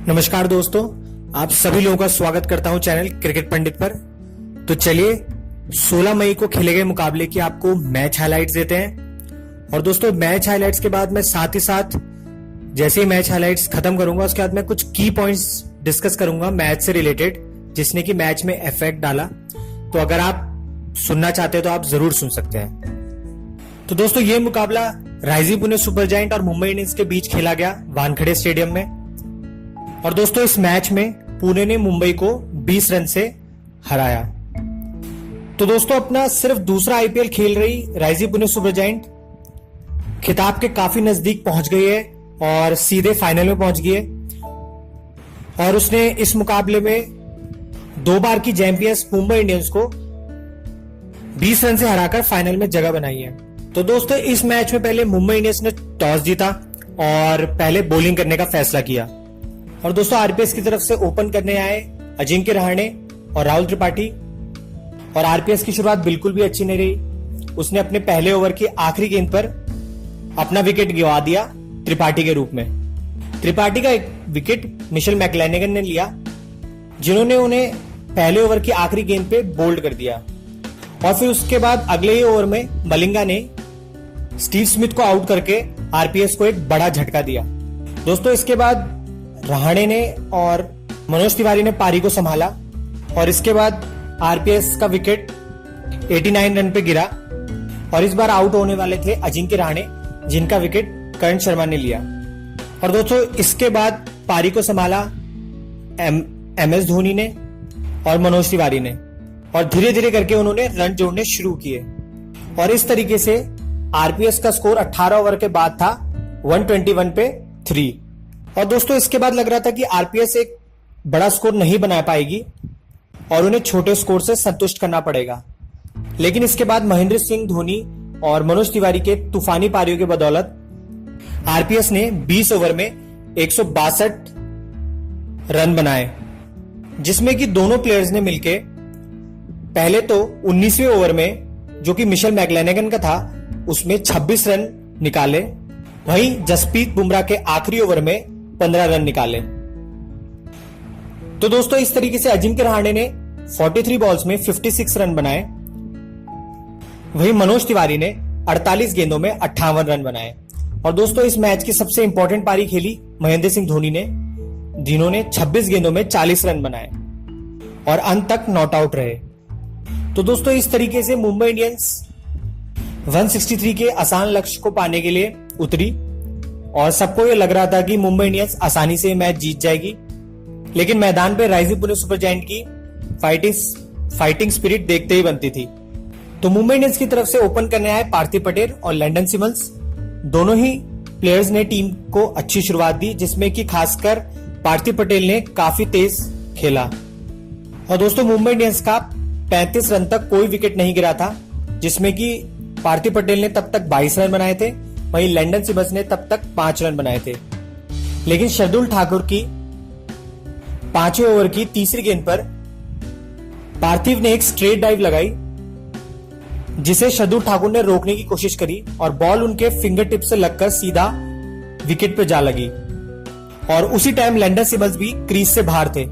नमस्कार दोस्तों, आप सभी लोगों का स्वागत करता हूं चैनल क्रिकेट पंडित पर। तो चलिए 16 मई को खेले गए मुकाबले की आपको मैच हाइलाइट्स देते हैं। और दोस्तों मैच हाइलाइट्स के बाद मैं साथ ही साथ जैसे ही मैच हाइलाइट्स खत्म करूंगा उसके बाद मैं कुछ की पॉइंट्स डिस्कस करूंगा मैच से रिलेटेड, जिसने कि मैच में इफेक्ट डाला। तो अगर आप सुनना चाहते हैं तो आप जरूर सुन सकते हैं। तो दोस्तों ये मुकाबला राइजिंग पुणे सुपर जायंट और मुंबई इंडियंस के बीच खेला गया वानखेड़े स्टेडियम में। और दोस्तों इस मैच में पुणे ने मुंबई को 20 रन से हराया। तो दोस्तों अपना सिर्फ दूसरा आईपीएल खेल रही राइजिंग पुणे सुपर जायंट खिताब के काफी नजदीक पहुंच गई है और सीधे फाइनल में पहुंच गई है। और उसने इस मुकाबले में 2 बार की चैंपियंस मुंबई इंडियंस को 20 रन से हराकर फाइनल में जगह बनाई है। तो दोस्तों इस मैच में पहले मुंबई इंडियंस ने टॉस जीता और पहले बॉलिंग करने का फैसला किया। और दोस्तों आरपीएस की तरफ से ओपन करने आए अजिंक्य रहाणे और राहुल त्रिपाठी। और आरपीएस की शुरुआत बिल्कुल भी अच्छी नहीं रही। उसने अपने पहले ओवर की आखिरी गेंद पर अपना विकेट गिवा दिया त्रिपाठी के रूप में। त्रिपाठी का एक विकेट मिशेल मैकलेनेगन ने लिया, जिन्होंने उन्हें पहले ओवर की आखिरी गेंद पे बोल्ड कर दिया। और फिर उसके बाद अगले ही ओवर में मलिंगा ने स्टीव स्मिथ को आउट करके आरपीएस को एक बड़ा झटका दिया। दोस्तों इसके बाद रहाणे ने और मनोज तिवारी ने पारी को संभाला और इसके बाद आरपीएस का विकेट 89 रन पे गिरा। और इस बार आउट होने वाले थे अजिंक्य रहाणे, जिनका विकेट करण शर्मा ने लिया। और दोस्तों इसके बाद पारी को संभाला एमएस धोनी ने और मनोज तिवारी ने, और धीरे धीरे करके उन्होंने रन जोड़ने शुरू किए। और इस तरीके से आरपीएस का स्कोर 18 ओवर के बाद था 121 पे 3। और दोस्तों इसके बाद लग रहा था कि आरपीएस एक बड़ा स्कोर नहीं बना पाएगी और उन्हें छोटे स्कोर से संतुष्ट करना पड़ेगा। लेकिन इसके बाद महेंद्र सिंह धोनी और मनोज तिवारी के तूफानी पारियों के बदौलत आरपीएस ने 20 ओवर में 162 रन बनाए, जिसमें कि दोनों प्लेयर्स ने मिलके पहले तो 19वें ओवर में, जो कि मिशेल मैकलेनेगन का था, उसमें 26 रन निकाले। वहीं जसप्रीत बुमराह के आखिरी ओवर में 15 रन निकाले। तो दोस्तों इस तरीके से अजिंक्य रहाणे ने 43 बॉल्स में 56 रन बनाए। वहीं मनोज तिवारी ने 48 गेंदों में 58 रन बनाए। और दोस्तों इस मैच की सबसे इंपॉर्टेंट पारी खेली महेंद्र सिंह धोनी ने, जिन्होंने 26 गेंदों में 40 रन बनाए और अंत तक नॉट आउट रहे। तो दोस्तों इस तरीके से मुंबई इंडियंस 163 के आसान लक्ष्य को पाने के लिए उतरी और सबको ये लग रहा था कि मुंबई इंडियंस आसानी से मैच जीत जाएगी। लेकिन मैदान पे राइजिंग पुणे सुपर जायंट की फाइटिंग स्पिरिट देखते ही बनती थी। तो मुंबई इंडियंस की तरफ से ओपन करने आए पार्थिव पटेल और लैंडन सिमंस। दोनों ही प्लेयर्स ने टीम को अच्छी शुरुआत दी, जिसमें कि खासकर पार्थिव पटेल ने काफी तेज खेला। और दोस्तों मुंबई इंडियंस का 35 रन तक कोई विकेट नहीं गिरा था, जिसमें कि पार्थिव पटेल ने तब तक 22 रन बनाए थे, वहीं लैंडन सिमंस ने तब तक 5 रन बनाए थे। लेकिन शार्दुल ठाकुर की 5वें ओवर की तीसरी गेंद पर पार्थिव ने एक स्ट्रेट डाइव लगाई, जिसे शार्दुल ठाकुर ने रोकने की कोशिश करी और बॉल उनके फिंगर टिप से लगकर सीधा विकेट पे जा लगी। और उसी टाइम लैंडन सिमंस भी क्रीज से बाहर थे।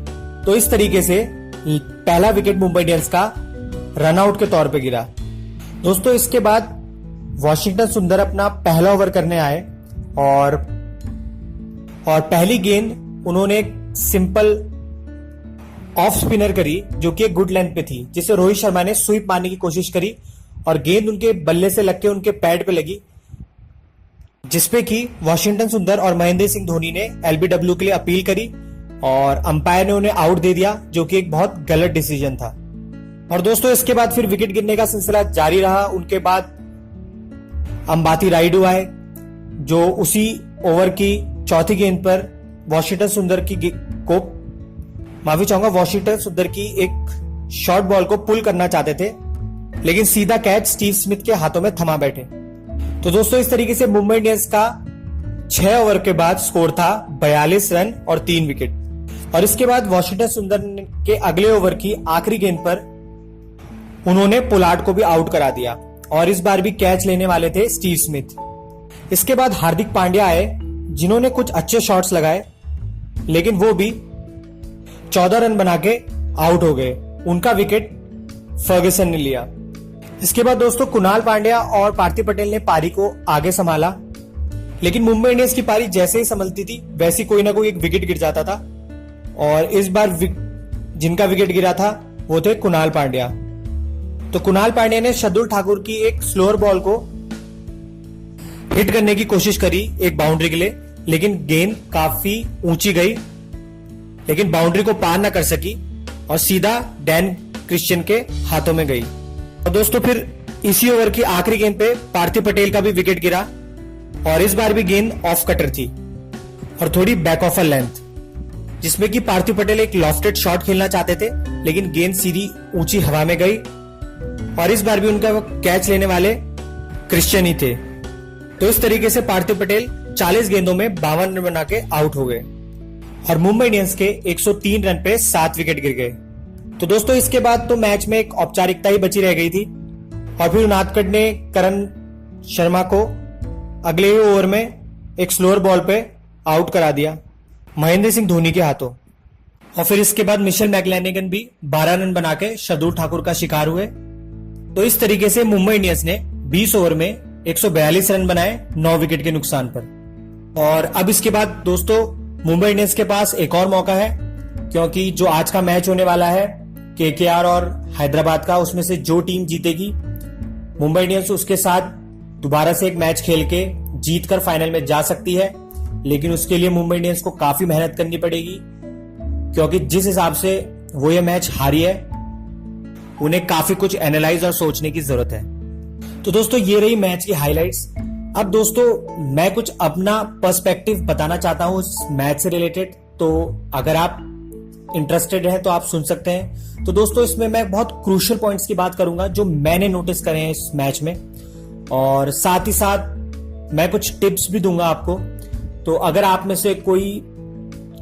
तो इस तरीके से पहला विकेट मुंबई इंडियंस का रन आउट के तौर पे गिरा। दोस्तों इसके बाद वॉशिंगटन सुंदर अपना पहला ओवर करने आए और पहली गेंद उन्होंने एक सिंपल ऑफ स्पिनर करी, जो कि एक गुड लेंथ पे थी, जिसे रोहित शर्मा ने स्वीप मारने की कोशिश करी और गेंद उनके बल्ले से लग के उनके पैड पे लगी, जिसपे कि वॉशिंगटन सुंदर और महेंद्र सिंह धोनी ने एलबीडब्ल्यू के लिए अपील करी और अंपायर ने उन्हें आउट दे दिया, जो कि एक बहुत गलत डिसीजन था। और दोस्तों इसके बाद फिर विकेट गिरने का सिलसिला जारी रहा। उनके बाद अंबाती रायडू आए, जो उसी ओवर की चौथी गेंद पर वॉशिंगटन सुंदर की एक शॉर्ट बॉल को पुल करना चाहते थे, लेकिन सीधा कैच स्टीव स्मिथ के हाथों में थमा बैठे। तो दोस्तों इस तरीके से मुंबई इंडियंस का 6 ओवर के बाद स्कोर था 42 रन और 3 विकेट। और इसके बाद वॉशिंगटन सुंदर के अगले ओवर की आखिरी गेंद पर उन्होंने पोलार्ड को भी आउट करा दिया और इस बार भी कैच लेने वाले थे स्टीव स्मिथ। इसके बाद हार्दिक पांड्या आए, जिन्होंने कुछ अच्छे शॉट्स लगाए लेकिन वो भी 14 रन बना के आउट हो गए। उनका विकेट फर्ग्यूसन ने लिया। इसके बाद दोस्तों कुणाल पांड्या और पार्थिव पटेल ने पारी को आगे संभाला, लेकिन मुंबई इंडियंस की पारी जैसे ही संभलती थी वैसे कोई ना कोई एक विकेट गिर जाता था। और इस बार जिनका विकेट गिरा था वो थे कुणाल पांड्या। तो कुणाल पांड्या ने शार्दुल ठाकुर की एक स्लोअर बॉल को हिट करने की कोशिश करी एक बाउंड्री के लिए, लेकिन गेंद काफी ऊंची गई, लेकिन बाउंड्री को पार ना कर सकी और सीधा डैन क्रिश्चियन के हाथों में गई। और दोस्तों फिर इसी ओवर की आखिरी गेंद पे पार्थिव पटेल का भी विकेट गिरा और इस बार भी गेंद ऑफ कटर थी और थोड़ी बैक ऑफ अ लेंथ, जिसमें कि पार्थिव पटेल एक लॉफ्टेड शॉट खेलना चाहते थे, लेकिन गेंद सीधी ऊंची हवा में गई और इस बार भी उनका कैच लेने वाले क्रिश्चियन ही थे। तो इस तरीके से पार्थिव पटेल 40 गेंदों में 52 रन बना के आउट हो गए और मुंबई इंडियंस के 103 रन पे 7 विकेट गिर गए। तो दोस्तों इसके बाद तो मैच में एक औपचारिकता ही बची रह गई थी और फिर उनादकट ने करण शर्मा को अगले ही ओवर में एक स्लोअर बॉल पे आउट करा दिया महेंद्र सिंह धोनी के हाथों। और फिर इसके बाद मिशेल मैकलेनेगन भी 12 रन बना के शार्दुल ठाकुर का शिकार हुए। तो इस तरीके से मुंबई इंडियंस ने 20 ओवर में 142 रन बनाए 9 विकेट के नुकसान पर। और अब इसके बाद दोस्तों मुंबई इंडियंस के पास एक और मौका है, क्योंकि जो आज का मैच होने वाला है केकेआर और हैदराबाद का, उसमें से जो टीम जीतेगी मुंबई इंडियंस उसके साथ दोबारा से एक मैच खेल के जीत कर फाइनल में जा सकती है। लेकिन उसके लिए मुंबई इंडियंस को काफी मेहनत करनी पड़ेगी, क्योंकि जिस हिसाब से वो ये मैच हारी है उन्हें काफी कुछ एनालाइज और सोचने की जरूरत है। तो दोस्तों ये रही मैच की हाइलाइट्स। अब दोस्तों मैं कुछ अपना पर्सपेक्टिव बताना चाहता हूं उस मैच से रिलेटेड, तो अगर आप इंटरेस्टेड हैं तो आप सुन सकते हैं। तो दोस्तों इसमें मैं बहुत क्रूशियल पॉइंट्स की बात करूंगा जो मैंने नोटिस करे हैं इस मैच में, और साथ ही साथ मैं कुछ टिप्स भी दूंगा आपको। तो अगर आप में से कोई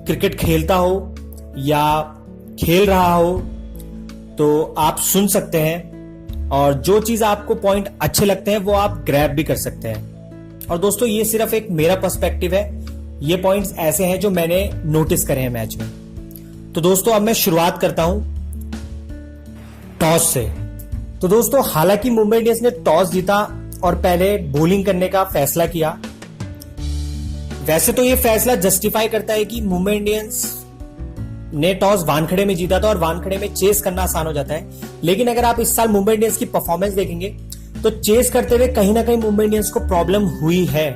क्रिकेट खेलता हो या खेल रहा हो तो आप सुन सकते हैं, और जो चीज आपको पॉइंट अच्छे लगते हैं वो आप ग्रैब भी कर सकते हैं। और दोस्तों ये सिर्फ एक मेरा पर्सपेक्टिव है, ये पॉइंट्स ऐसे हैं जो मैंने नोटिस करे हैं मैच में। तो दोस्तों अब मैं शुरुआत करता हूं टॉस से। तो दोस्तों हालांकि मुंबई इंडियंस ने टॉस जीता और पहले बॉलिंग करने का फैसला किया। वैसे तो ये फैसला जस्टिफाई करता है कि मुंबई इंडियंस ने टॉस वानखेड़े में जीता था और वानखेड़े में चेस करना आसान हो जाता है। लेकिन अगर आप इस साल मुंबई इंडियंस की परफॉर्मेंस देखेंगे तो चेस करते हुए कहीं ना कहीं मुंबई इंडियंस को प्रॉब्लम हुई है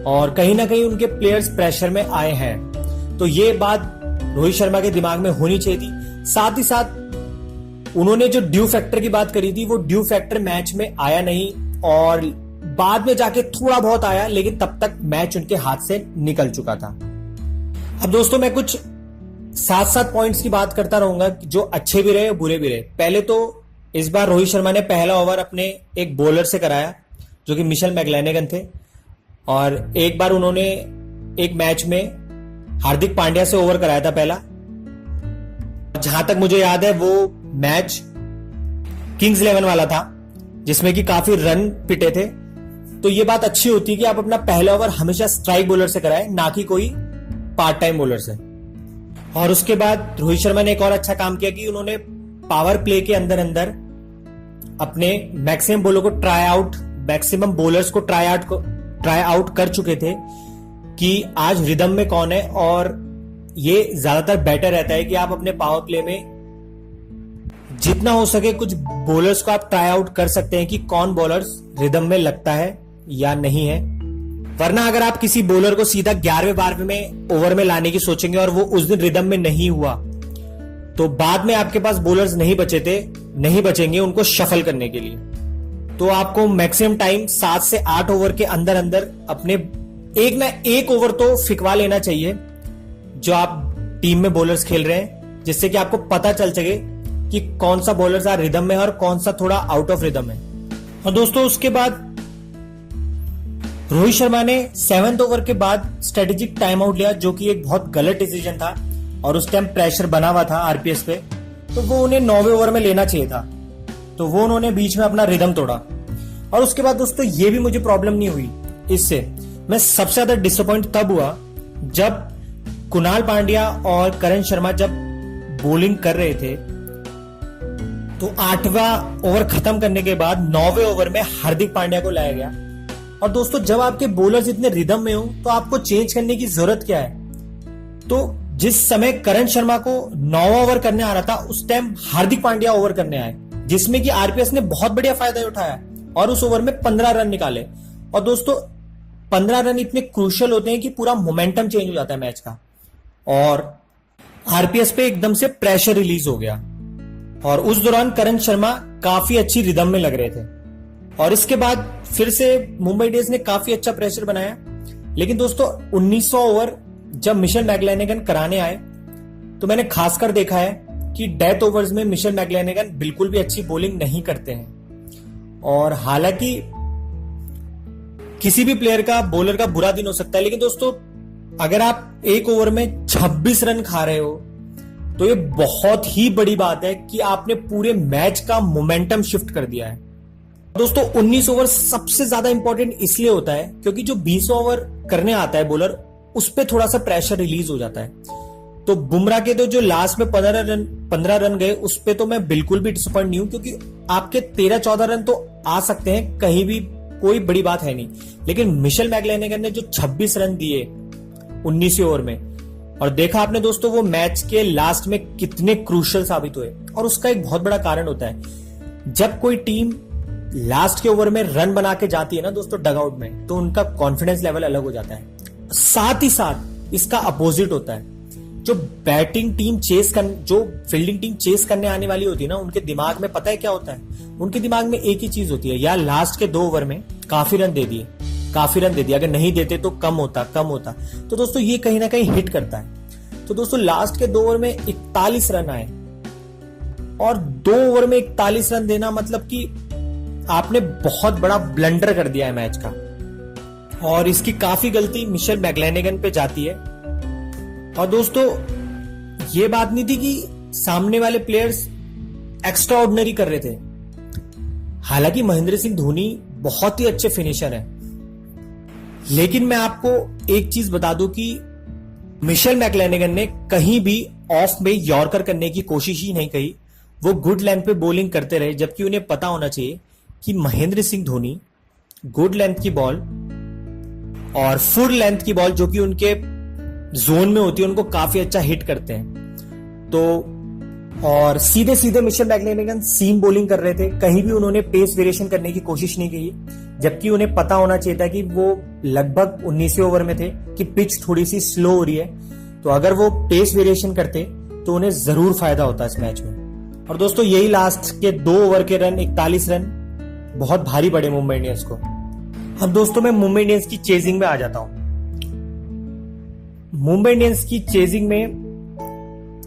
और कहीं ना कहीं उनके प्लेयर्स प्रेशर में आए हैं। तो ये बात रोहित शर्मा के दिमाग में होनी चाहिए थी। साथ ही साथ उन्होंने जो ड्यू फैक्टर की बात करी थी वो ड्यू फैक्टर मैच में आया नहीं, और बाद में जाके थोड़ा बहुत आया, लेकिन तब तक मैच उनके हाथ से निकल चुका था। अब दोस्तों मैं कुछ 7 पॉइंट्स की बात करता रहूंगा जो अच्छे भी रहे बुरे भी रहे। पहले तो इस बार रोहित शर्मा ने पहला ओवर अपने एक बॉलर से कराया जो कि मिशेल मैकलेनेगन थे, और एक बार उन्होंने एक मैच में हार्दिक पांड्या से ओवर कराया था पहला। जहां तक मुझे याद है वो मैच किंग्स 11 वाला था जिसमें कि काफी रन पिटे थे। तो ये बात अच्छी होती है कि आप अपना पहला ओवर हमेशा स्ट्राइक बॉलर से कराएं, ना कि कोई पार्ट टाइम बॉलर से। और उसके बाद रोहित शर्मा ने एक और अच्छा काम किया कि उन्होंने पावर प्ले के अंदर अंदर अपने मैक्सिमम बॉलर्स को ट्राई आउट कर चुके थे कि आज रिदम में कौन है। और ये ज्यादातर बेटर रहता है कि आप अपने पावर प्ले में जितना हो सके कुछ बॉलर्स को आप ट्राई आउट कर सकते हैं कि कौन बॉलर्स रिदम में लगता है या नहीं है। वरना अगर आप किसी बॉलर को सीधा 11वें 12वें ओवर में लाने की सोचेंगे और वो उस दिन रिदम में नहीं हुआ, तो बाद में आपके पास बॉलर्स नहीं बचेंगे उनको शफल करने के लिए। तो आपको मैक्सिमम टाइम 7 से 8 ओवर के अंदर अंदर अपने एक ओवर तो फिकवा लेना चाहिए जो आप टीम में बॉलर्स खेल रहे हैं, जिससे कि आपको पता चल सके कि कौन सा बॉलर्स आ रिदम में है और कौन सा थोड़ा आउट ऑफ रिदम है। और दोस्तों उसके बाद रोहित शर्मा ने 7वें ओवर के बाद स्ट्रेटेजिक टाइम आउट लिया, जो कि एक बहुत गलत डिसीजन था और उस टाइम प्रेशर बना हुआ था आरपीएस पे, तो वो उन्हें 9वें ओवर में लेना चाहिए था। तो वो उन्होंने बीच में अपना रिदम तोड़ा। और उसके बाद दोस्तों ये भी मुझे प्रॉब्लम नहीं हुई इससे। मैं सबसे ज्यादा डिसअपॉइंट तब हुआ जब कुणाल पांड्या और करण शर्मा जब बॉलिंग कर रहे थे तो 8वां ओवर खत्म करने के बाद 9वें ओवर में हार्दिक पांड्या को लाया गया। और दोस्तों जब आपके बॉलर्स इतने रिदम में हो तो आपको चेंज करने की जरूरत क्या है। तो जिस समय करण शर्मा को 9वां ओवर करने आ रहा था उस टाइम हार्दिक पांड्या ओवर करने आए, जिसमें कि आरपीएस ने बहुत बढ़िया फायदा उठाया और उस ओवर में 15 रन निकाले। और दोस्तों 15 रन इतने क्रूशियल होते हैं कि पूरा मोमेंटम चेंज हो जाता है मैच का और आरपीएस पे एकदम से प्रेशर रिलीज हो गया। और उस दौरान करण शर्मा काफी अच्छी रिदम में लग रहे थे और इसके बाद फिर से मुंबई इंडियंस ने काफी अच्छा प्रेशर बनाया। लेकिन दोस्तों 1900 ओवर जब मिशेल मैकलेनेगन कराने आए तो मैंने खासकर देखा है कि डेथ ओवर्स में मिशेल मैकलेनेगन बिल्कुल भी अच्छी बॉलिंग नहीं करते हैं। और हालांकि किसी भी प्लेयर का बॉलर का बुरा दिन हो सकता है, लेकिन दोस्तों अगर आप एक ओवर में 26 रन खा रहे हो तो ये बहुत ही बड़ी बात है कि आपने पूरे मैच का मोमेंटम शिफ्ट कर दिया है। दोस्तों 19 ओवर सबसे ज्यादा इंपॉर्टेंट इसलिए होता है क्योंकि जो 20 ओवर करने आता है बॉलर उस पर थोड़ा सा प्रेशर रिलीज हो जाता है। तो बुमराह के तो जो लास्ट में 15 रन गए उस पे तो मैं बिल्कुल भी डिसअपॉइंट नहीं हूं, क्योंकि आपके 13-14 रन तो आ सकते हैं, कहीं भी कोई बड़ी बात है नहीं। लेकिन मिशेल मैकलेनेगन ने जो 26 रन दिए 19 ओवर में, और देखा आपने दोस्तों वो मैच के लास्ट में कितने क्रूशियल साबित हुए। और उसका एक बहुत बड़ा कारण होता है जब कोई टीम लास्ट के ओवर में रन बना के जाती है ना दोस्तों डगआउट में, तो उनका कॉन्फिडेंस लेवल अलग हो जाता है। साथ ही साथ इसका अपोजिट होता है, जो बैटिंग टीम जो फील्डिंग टीम चेस करने आने वाली होती है ना, उनके दिमाग में पता है क्या होता है, उनके दिमाग में एक ही चीज होती है, यार लास्ट के 2 ओवर में काफी रन दे दिए, अगर नहीं देते तो कम होता। तो दोस्तों ये कहीं ना कहीं हिट करता है। तो दोस्तों लास्ट के 2 ओवर में 41 रन आए और 2 ओवर में 41 रन देना मतलब कि आपने बहुत बड़ा ब्लंडर कर दिया है मैच का। और इसकी काफी गलती मिशेल मैकलेनेगन पे जाती है। और दोस्तों ये बात नहीं थी कि सामने वाले प्लेयर्स एक्स्ट्रा ऑर्डिनरी कर रहे थे, हालांकि महेंद्र सिंह धोनी बहुत ही अच्छे फिनिशर हैं, लेकिन मैं आपको एक चीज बता दूं कि मिशेल मैकलेनेगन ने कहीं भी ऑफ में यॉर्कर करने की कोशिश ही नहीं की। वो गुड लेंथ पे बॉलिंग करते रहे, जबकि उन्हें पता होना चाहिए कि महेंद्र सिंह धोनी गुड लेंथ की बॉल और फुल लेंथ की बॉल जो कि उनके जोन में होती है उनको काफी अच्छा हिट करते हैं। तो और सीधे सीधे मिशेल मैकलेनेगन सीम बॉलिंग कर रहे थे, कहीं भी उन्होंने पेस वेरिएशन करने की कोशिश नहीं की, जबकि उन्हें पता होना चाहिए था कि वो लगभग 19 ओवर में थे कि पिच थोड़ी सी स्लो हो रही है। तो अगर वो पेस वेरिएशन करते तो उन्हें जरूर फायदा होता इस मैच में। और दोस्तों यही लास्ट के 2 ओवर के रन 41 रन बहुत भारी पड़े मुंबई इंडियंस को। अब दोस्तों मैं मुंबई इंडियंस की चेजिंग में आ जाता हूं। मुंबई इंडियंस की चेजिंग में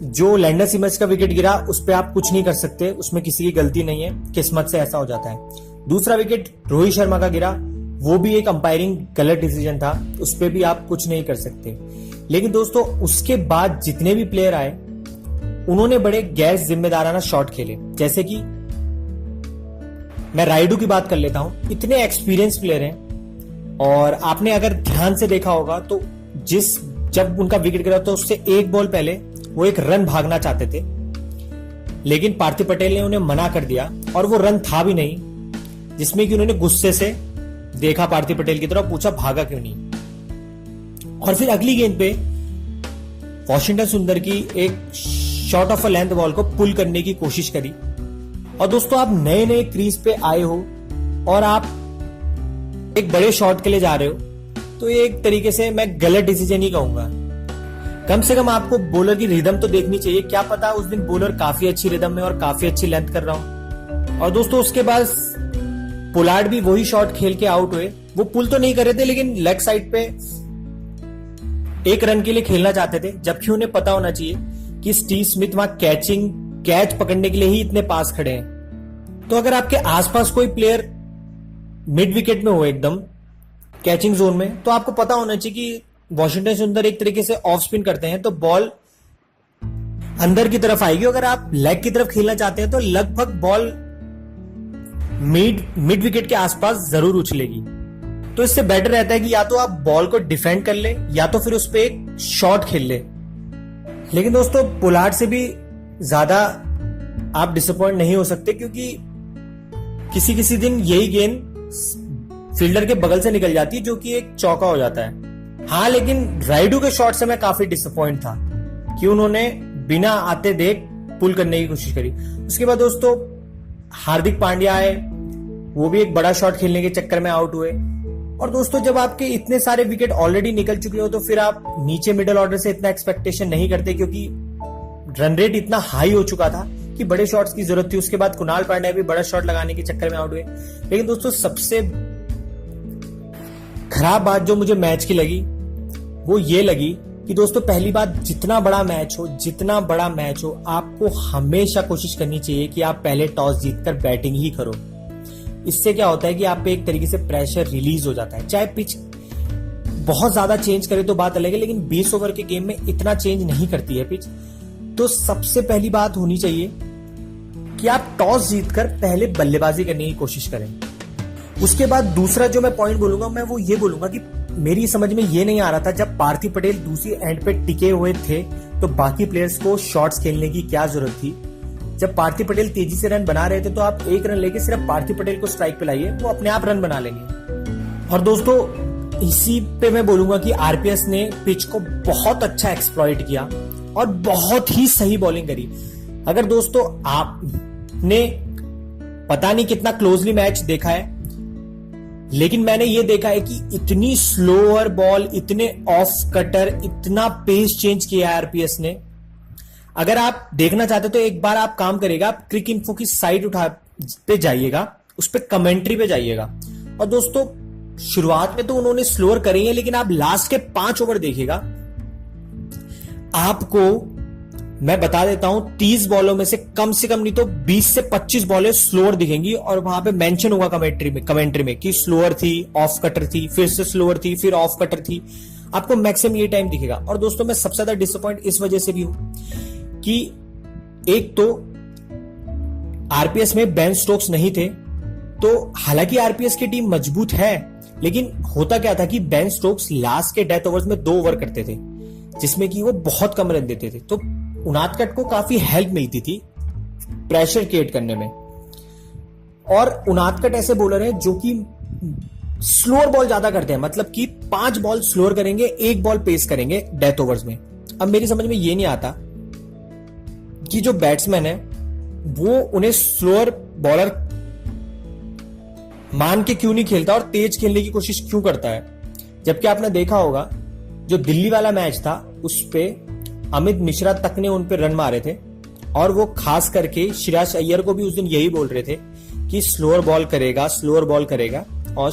जो लैंडर सिमर्स का विकेट गिरा उस पर आप कुछ नहीं कर सकते, उसमें किसी की गलती नहीं है, किस्मत से ऐसा हो जाता है। दूसरा विकेट रोहित शर्मा का गिरा, वो भी एक अंपायरिंग गलत डिसीजन था, उस पर भी आप कुछ नहीं कर सकते। लेकिन दोस्तों उसके बाद जितने भी प्लेयर आए उन्होंने बड़े गैर जिम्मेदाराना शॉट खेले, जैसे कि मैं राइडू की बात कर लेता हूं। इतने एक्सपीरियंस प्लेयर हैं और आपने अगर ध्यान से देखा होगा तो जब उनका विकेट गिरा तो उससे एक बॉल पहले वो एक रन भागना चाहते थे, लेकिन पार्थिव पटेल ने उन्हें मना कर दिया और वो रन था भी नहीं, जिसमें कि उन्होंने गुस्से से देखा पार्थिव पटेल की तरफ, पूछा भागा क्यों नहीं। और फिर अगली गेंद पे वॉशिंगटन सुंदर की एक short of a length ball को पुल करने की कोशिश करी। और दोस्तों आप नए नए क्रीज पे आए हो और आप एक बड़े शॉट के लिए जा रहे हो, तो ये एक तरीके से मैं गलत डिसीजन ही कहूंगा। कम से कम आपको बॉलर की रिदम तो देखनी चाहिए, क्या पता उस दिन बॉलर काफी अच्छी रिदम में और काफी अच्छी लेंथ कर रहा हूं। और दोस्तों उसके बाद पोलार्ड भी वही शॉट खेल के आउट हुए। वो पुल तो नहीं कर रहे थे, लेकिन लेग साइड पे 1 रन के लिए खेलना चाहते थे, जबकि उन्हें पता होना चाहिए कि स्टीव स्मिथ वहां कैच पकड़ने के लिए ही इतने पास खड़े हैं। तो अगर आपके आसपास कोई प्लेयर मिड विकेट में हो एकदम कैचिंग जोन में, तो आपको पता होना चाहिए कि वॉशिंगटन सुंदर एक तरीके से ऑफ स्पिन करते हैं तो बॉल अंदर की तरफ आएगी। अगर आप लेग की तरफ खेलना चाहते हैं तो लगभग बॉल मिड विकेट के आसपास जरूर उछलेगी। तो इससे बेटर रहता है कि या तो आप बॉल को डिफेंड कर ले या तो फिर उस पर एक शॉट खेल ले। लेकिन दोस्तों पोलार्ड से भी ज्यादा आप डिसअपॉइंट नहीं हो सकते, क्योंकि किसी किसी दिन यही गेंद फील्डर के बगल से निकल जाती है जो कि एक चौका हो जाता है। हाँ, लेकिन राइडू के शॉट से मैं काफी डिसअपॉइंट था कि उन्होंने बिना आते देख पुल करने की कोशिश करी। उसके बाद दोस्तों हार्दिक पांड्या आए, वो भी एक बड़ा शॉट खेलने के चक्कर में आउट हुए। और दोस्तों जब आपके इतने सारे विकेट ऑलरेडी निकल चुके हो तो फिर आप नीचे मिडिल ऑर्डर से इतना एक्सपेक्टेशन नहीं करते, क्योंकि रन रेट इतना हाई हो चुका था कि बड़े शॉट्स की जरूरत थी। उसके बाद कुणाल पांड्या भी बड़ा शॉट लगाने के चक्कर में आउट हुए। लेकिन दोस्तों सबसे खराब बात जो मुझे मैच की लगी वो ये लगी कि दोस्तों पहली बात, जितना बड़ा मैच हो आपको हमेशा कोशिश करनी चाहिए कि आप पहले टॉस जीतकर बैटिंग ही करो। इससे क्या होता है कि आप पे एक तरीके से प्रेशर रिलीज हो जाता है। चाहे पिच बहुत ज्यादा चेंज करे तो बात अलग है, लेकिन 20 ओवर के गेम में इतना चेंज नहीं करती है पिच। तो सबसे पहली बात होनी चाहिए कि आप टॉस जीतकर पहले बल्लेबाजी करने की कोशिश करें। उसके बाद दूसरा जो मैं पॉइंट बोलूंगा, मैं वो ये बोलूंगा कि मेरी समझ में ये नहीं आ रहा था जब पार्थिव पटेल दूसरी एंड पे टिके हुए थे तो बाकी प्लेयर्स को शॉट्स खेलने की क्या जरूरत थी। जब पार्थिव पटेल तेजी से रन बना रहे थे तो आप एक रन लेके सिर्फ पार्थिव पटेल को स्ट्राइक पे लाइए, वो अपने आप रन बना लेंगे। और दोस्तों इसी पे मैं बोलूंगा कि आरपीएस ने पिच को बहुत अच्छा एक्सप्लॉइट किया और बहुत ही सही बॉलिंग करी। अगर दोस्तों आपने पता नहीं कितना क्लोजली मैच देखा है, लेकिन मैंने ये देखा है कि इतनी स्लोअर बॉल, इतने ऑफ कटर, इतना पेस चेंज किया है आरपीएस ने। अगर आप देखना चाहते तो एक बार आप काम करेगा, आप क्रिक इन्फो की साइट पे जाइएगा, उस पे कमेंट्री पे जाइएगा। और दोस्तों शुरुआत में तो उन्होंने स्लोअर करे हैं, लेकिन आप लास्ट के 5 ओवर देखिएगा, आपको मैं बता देता हूं 30 बॉलों में से कम नहीं तो 20 से 25 बॉलें स्लोअर दिखेंगी। और वहां पे मेंशन होगा कमेंट्री में कि स्लोअर थी, ऑफ कटर थी, फिर से स्लोअर थी, फिर ऑफ कटर थी। आपको मैक्सिमम ये टाइम दिखेगा। और दोस्तों मैं सबसे ज्यादा डिसअपॉइंट इस वजह से भी हूं कि एक तो आरपीएस में बेन स्टोक्स नहीं थे, तो हालांकि आरपीएस की टीम मजबूत है, लेकिन होता क्या था कि बेन स्टोक्स लास्ट के डेथ ओवर्स में 2 ओवर करते थे जिसमें कि वो बहुत कम रन देते थे। तो उनादकट को काफी हेल्प मिलती थी प्रेशर क्रिएट करने में। और उनादकट ऐसे बॉलर हैं जो कि स्लोअर बॉल ज्यादा करते हैं, मतलब कि 5 बॉल स्लोअर करेंगे, 1 बॉल पेस करेंगे डेथ ओवर्स में। अब मेरी समझ में ये नहीं आता कि जो बैट्समैन है वो उन्हें स्लोअर बॉलर मान के क्यों नहीं खेलता और तेज खेलने की कोशिश क्यों करता है। जबकि आपने देखा होगा जो दिल्ली वाला मैच था उस पे अमित मिश्रा तक ने उन पे रन मारे थे, और वो खास करके श्रेयस अय्यर को भी उस दिन यही बोल रहे थे कि स्लोअर बॉल करेगा। और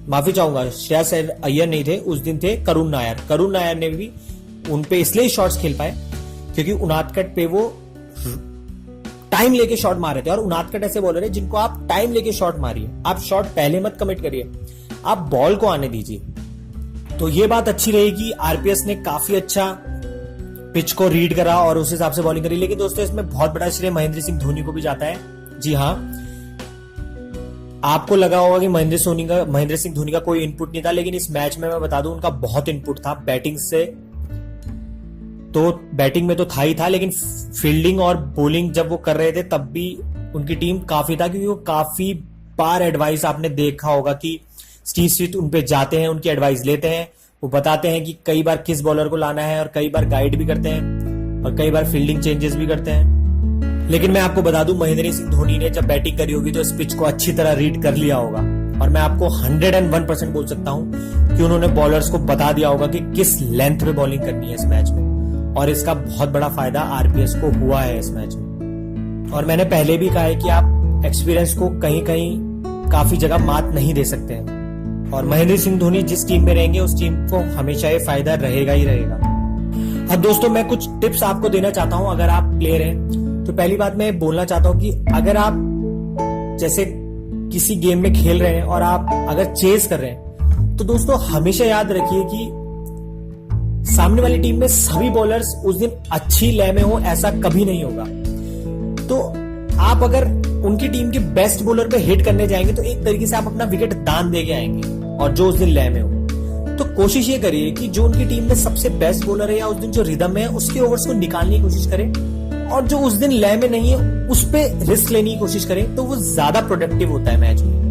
माफी चाहूंगा, श्रेयस अय्यर नहीं थे उस दिन, थे करुण नायर ने भी उन पे इसलिए शॉट्स खेल पाए क्योंकि उनादकट पे वो टाइम लेके शॉट मारे थे। और उनादकट ऐसे बॉलर है जिनको आप टाइम लेके शॉट मारिए, आप शॉट पहले मत कमिट करिए, आप बॉल को आने दीजिए। तो ये बात अच्छी रहेगी, आरपीएस ने काफी अच्छा पिच को रीड करा और उस हिसाब से बॉलिंग करी। लेकिन दोस्तों इसमें बहुत बड़ा श्रेय महेंद्र सिंह धोनी को भी जाता है। जी हाँ, आपको लगा होगा कि महेंद्र सिंह धोनी का कोई इनपुट नहीं था, लेकिन इस मैच में मैं बता दूं उनका बहुत इनपुट था। बैटिंग में तो था ही था, लेकिन फील्डिंग और बॉलिंग जब वो कर रहे थे तब भी उनकी टीम काफी था, क्योंकि वो काफी बार एडवाइस आपने देखा होगा कि स्टीव स्मिथ उन पे जाते हैं, उनकी एडवाइस लेते हैं, वो बताते हैं कि कई बार किस बॉलर को लाना है और कई बार गाइड भी करते हैं और कई बार फील्डिंग चेंजेस भी करते हैं। लेकिन मैं आपको बता दूं महेंद्र सिंह धोनी ने जब बैटिंग करी होगी तो इस पिच को अच्छी तरह रीड कर लिया होगा, और मैं आपको 101% बोल सकता हूं कि उन्होंने बॉलर्स को बता दिया होगा कि किस लेंथ पे बॉलिंग करनी है इस मैच में, और इसका बहुत बड़ा फायदा आरपीएस को हुआ है इस मैच में। और मैंने पहले भी कहा है कि आप एक्सपीरियंस को कहीं कहीं काफी जगह मात नहीं दे सकते हैं, और महेंद्र सिंह धोनी जिस टीम में रहेंगे उस टीम को हमेशा ये फायदा रहेगा ही रहेगा। अब दोस्तों मैं कुछ टिप्स आपको देना चाहता हूं अगर आप प्लेयर हैं। तो पहली बात मैं बोलना चाहता हूं कि अगर आप जैसे किसी गेम में खेल रहे हैं और आप अगर चेस कर रहे हैं तो दोस्तों हमेशा याद रखिए कि सामने वाली टीम में सभी बॉलर्स उस दिन अच्छी लय में हो, ऐसा कभी नहीं होगा। तो आप अगर उनकी टीम के बेस्ट बॉलर पे हिट करने जाएंगे तो एक तरीके से आप अपना विकेट दान दे के आएंगे, और जो उस दिन लय में हो। तो कोशिश ये करिए कि जो उनकी टीम में सबसे बेस्ट बॉलर है या उस दिन जो रिदम में है उसके ओवर्स को निकालने की कोशिश करें, और जो उस दिन लय में नहीं है उस पे रिस्क लेने की कोशिश करें, तो वो ज्यादा प्रोडक्टिव होता है मैच में।